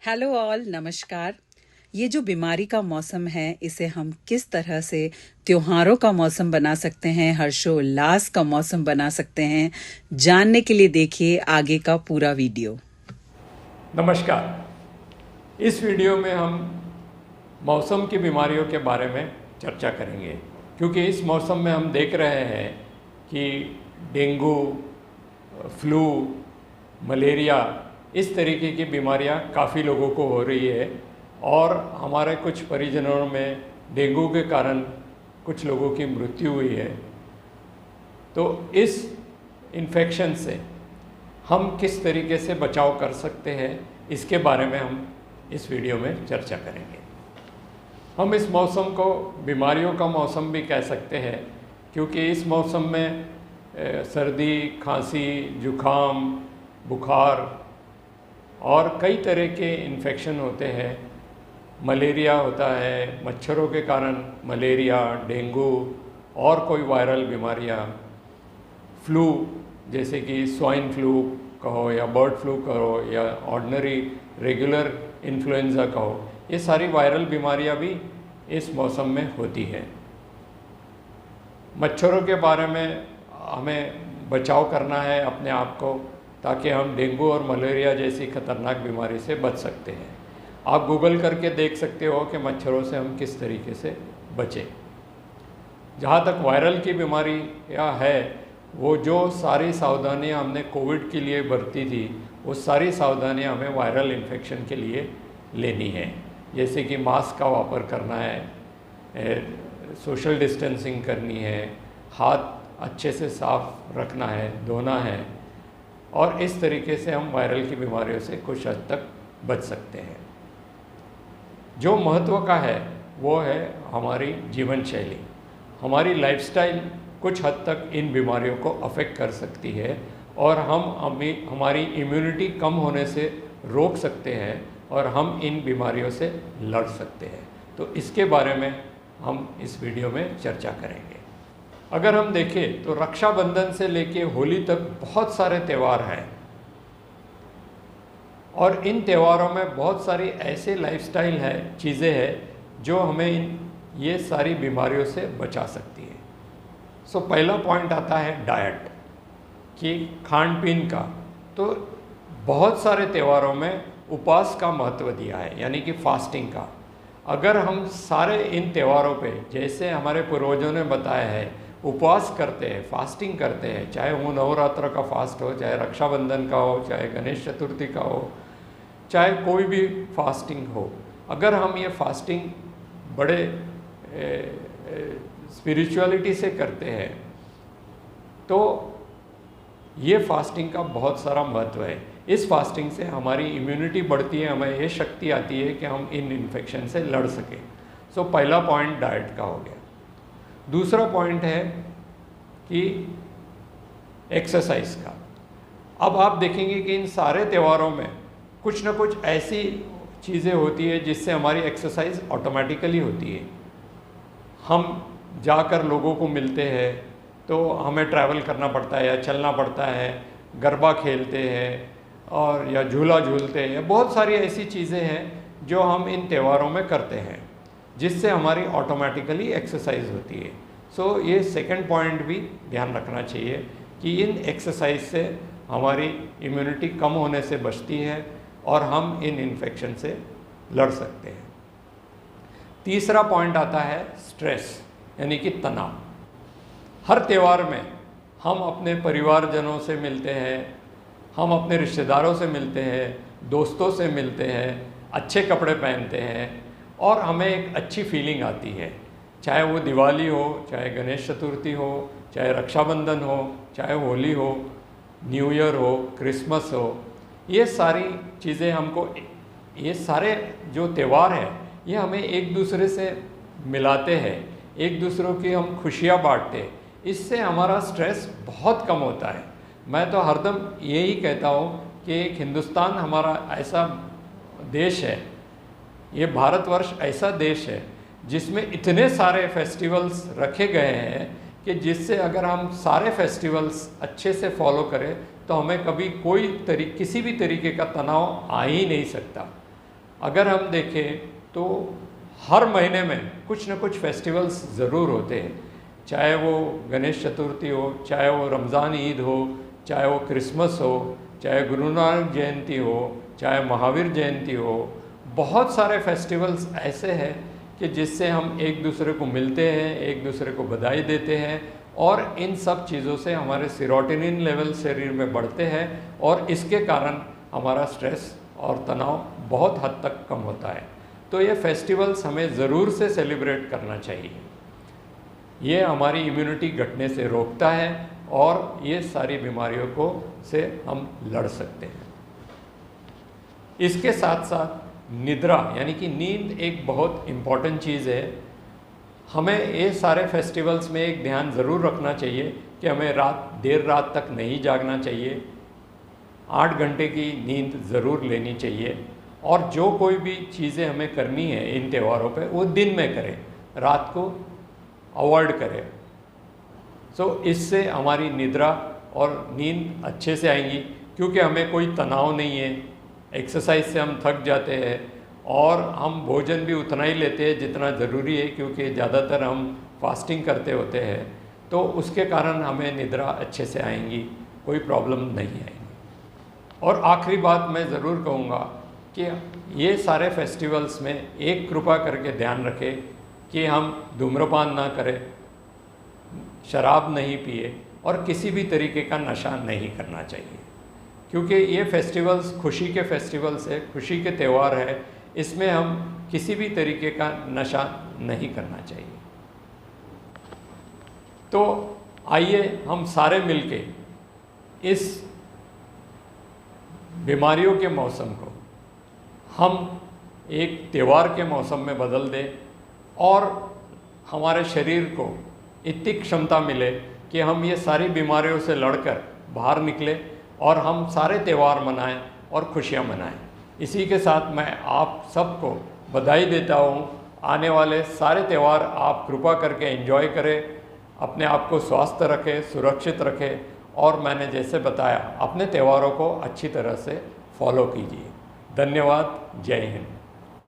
Hello all, नमस्कार। ये जो बीमारी का मौसम है, इसे हम किस तरह से त्योहारों का मौसम बना सकते हैं, हर्षोल्लास का मौसम बना सकते हैं, जानने के लिए देखिए आगे का पूरा वीडियो। नमस्कार। इस वीडियो में हम मौसम की बीमारियों के बारे में चर्चा करेंगे, क्योंकि इस मौसम में हम देख रहे हैं कि डेंगू, फ्लू, मलेरिया इस तरीके की बीमारियां काफ़ी लोगों को हो रही है और हमारे कुछ परिजनों में डेंगू के कारण कुछ लोगों की मृत्यु हुई है। तो इस इन्फेक्शन से हम किस तरीके से बचाव कर सकते हैं, इसके बारे में हम इस वीडियो में चर्चा करेंगे। हम इस मौसम को बीमारियों का मौसम भी कह सकते हैं, क्योंकि इस मौसम में सर्दी, खांसी, जुखाम, बुखार और कई तरह के इन्फेक्शन होते हैं। मलेरिया होता है, मच्छरों के कारण मलेरिया, डेंगू और कोई वायरल बीमारियां, फ्लू जैसे कि स्वाइन फ्लू कहो या बर्ड फ्लू कहो या ऑर्डिनरी रेगुलर इन्फ्लुएंजा कहो, ये सारी वायरल बीमारियां भी इस मौसम में होती हैं। मच्छरों के बारे में हमें बचाव करना है अपने आप को, ताकि हम डेंगू और मलेरिया जैसी खतरनाक बीमारी से बच सकते हैं। आप गूगल करके देख सकते हो कि मच्छरों से हम किस तरीके से बचें। जहाँ तक वायरल की बीमारी या है, वो जो सारी सावधानियाँ हमने कोविड के लिए बरती थी, वो सारी सावधानियाँ हमें वायरल इन्फेक्शन के लिए लेनी है। जैसे कि मास्क का वापर करना है, सोशल डिस्टेंसिंग करनी है, हाथ अच्छे से साफ रखना है, धोना है, और इस तरीके से हम वायरल की बीमारियों से कुछ हद तक बच सकते हैं। जो महत्व का है वो है हमारी जीवन शैली। हमारी लाइफस्टाइल कुछ हद तक इन बीमारियों को अफेक्ट कर सकती है और हमारी इम्यूनिटी कम होने से रोक सकते हैं और हम इन बीमारियों से लड़ सकते हैं। तो इसके बारे में हम इस वीडियो में चर्चा करेंगे। अगर हम देखें तो रक्षाबंधन से लेके होली तक बहुत सारे त्यौहार हैं और इन त्योहारों में बहुत सारी ऐसे लाइफस्टाइल है, चीज़ें हैं जो हमें ये सारी बीमारियों से बचा सकती है। सो पहला पॉइंट आता है डाइट कि खान पीन का। तो बहुत सारे त्योहारों में उपवास का महत्व दिया है, यानी कि फास्टिंग का। अगर हम सारे इन त्योहारों पे, जैसे हमारे पूर्वजों ने बताया है, उपवास करते हैं, फास्टिंग करते हैं, चाहे वो नवरात्र का फास्ट हो, चाहे रक्षाबंधन का हो, चाहे गणेश चतुर्थी का हो, चाहे कोई भी फास्टिंग हो, अगर हम ये फास्टिंग बड़े स्पिरिचुअलिटी से करते हैं तो ये फास्टिंग का बहुत सारा महत्व है। इस फास्टिंग से हमारी इम्यूनिटी बढ़ती है, हमें ये शक्ति आती है कि हम इन इन्फेक्शन से लड़ सकें। सो पहला पॉइंट डाइट का हो गया। दूसरा पॉइंट है कि एक्सरसाइज का। अब आप देखेंगे कि इन सारे त्योहारों में कुछ ना कुछ ऐसी चीज़ें होती है जिससे हमारी एक्सरसाइज ऑटोमेटिकली होती है। हम जाकर लोगों को मिलते हैं तो हमें ट्रैवल करना पड़ता है या चलना पड़ता है, गरबा खेलते हैं और या झूला झूलते हैं। बहुत सारी ऐसी चीज़ें हैं जो हम इन त्योहारों में करते हैं जिससे हमारी ऑटोमेटिकली एक्सरसाइज होती है। सो ये सेकंड पॉइंट भी ध्यान रखना चाहिए कि इन एक्सरसाइज से हमारी इम्यूनिटी कम होने से बचती है और हम इन इन्फेक्शन से लड़ सकते हैं। तीसरा पॉइंट आता है स्ट्रेस, यानी कि तनाव। हर त्यौहार में हम अपने परिवारजनों से मिलते हैं, हम अपने रिश्तेदारों से मिलते हैं, दोस्तों से मिलते हैं, अच्छे कपड़े पहनते हैं और हमें एक अच्छी फीलिंग आती है। चाहे वो दिवाली हो, चाहे गणेश चतुर्थी हो, चाहे रक्षाबंधन हो, चाहे होली हो, न्यू ईयर हो, क्रिसमस हो, ये सारी चीज़ें हमको, ये सारे जो त्यौहार हैं ये हमें एक दूसरे से मिलाते हैं, एक दूसरों की हम खुशियाँ बांटते हैं। इससे हमारा स्ट्रेस बहुत कम होता है। मैं तो हरदम यही कहता हूँ कि एक हिंदुस्तान हमारा ऐसा देश है, ये भारतवर्ष ऐसा देश है जिसमें इतने सारे फेस्टिवल्स रखे गए हैं कि जिससे अगर हम सारे फेस्टिवल्स अच्छे से फॉलो करें तो हमें कभी किसी भी तरीके का तनाव आ ही नहीं सकता। अगर हम देखें तो हर महीने में कुछ न कुछ फेस्टिवल्स ज़रूर होते हैं, चाहे वो गणेश चतुर्थी हो, चाहे वो रमज़ान ईद हो, चाहे वो क्रिसमस हो, चाहे गुरु नानक जयंती हो, चाहे महावीर जयंती हो। बहुत सारे फेस्टिवल्स ऐसे हैं कि जिससे हम एक दूसरे को मिलते हैं, एक दूसरे को बधाई देते हैं, और इन सब चीज़ों से हमारे सेरोटोनिन लेवल शरीर में बढ़ते हैं और इसके कारण हमारा स्ट्रेस और तनाव बहुत हद तक कम होता है। तो ये फेस्टिवल्स हमें ज़रूर से सेलिब्रेट करना चाहिए। ये हमारी इम्यूनिटी घटने से रोकता है और ये सारी बीमारियों को से हम लड़ सकते हैं। इसके साथ साथ निद्रा यानी कि नींद एक बहुत इम्पॉर्टेंट चीज़ है। हमें ये सारे फेस्टिवल्स में एक ध्यान ज़रूर रखना चाहिए कि हमें देर रात तक नहीं जागना चाहिए, 8 घंटे की नींद ज़रूर लेनी चाहिए, और जो कोई भी चीज़ें हमें करनी है इन त्योहारों पे वो दिन में करें, रात को अवॉइड करें। इससे हमारी निद्रा और नींद अच्छे से आएंगी, क्योंकि हमें कोई तनाव नहीं है, एक्सरसाइज से हम थक जाते हैं और हम भोजन भी उतना ही लेते हैं जितना ज़रूरी है, क्योंकि ज़्यादातर हम फास्टिंग करते होते हैं, तो उसके कारण हमें निद्रा अच्छे से आएंगी, कोई प्रॉब्लम नहीं आएगी। और आखिरी बात मैं ज़रूर कहूँगा कि ये सारे फेस्टिवल्स में एक कृपा करके ध्यान रखें कि हम धूम्रपान ना करें, शराब नहीं पिए और किसी भी तरीके का नशा नहीं करना चाहिए, क्योंकि ये फेस्टिवल्स खुशी के फेस्टिवल्स है, खुशी के त्यौहार है। इसमें हम किसी भी तरीके का नशा नहीं करना चाहिए। तो आइए हम सारे मिलके इस बीमारियों के मौसम को हम एक त्यौहार के मौसम में बदल दें और हमारे शरीर को इतनी क्षमता मिले कि हम ये सारी बीमारियों से लड़कर बाहर निकले और हम सारे त्यौहार मनाएं और खुशियां मनाएं। इसी के साथ मैं आप सबको बधाई देता हूँ। आने वाले सारे त्यौहार आप कृपा करके एंजॉय करें, अपने आप को स्वस्थ रखें, सुरक्षित रखें, और मैंने जैसे बताया अपने त्योहारों को अच्छी तरह से फॉलो कीजिए। धन्यवाद। जय हिंद।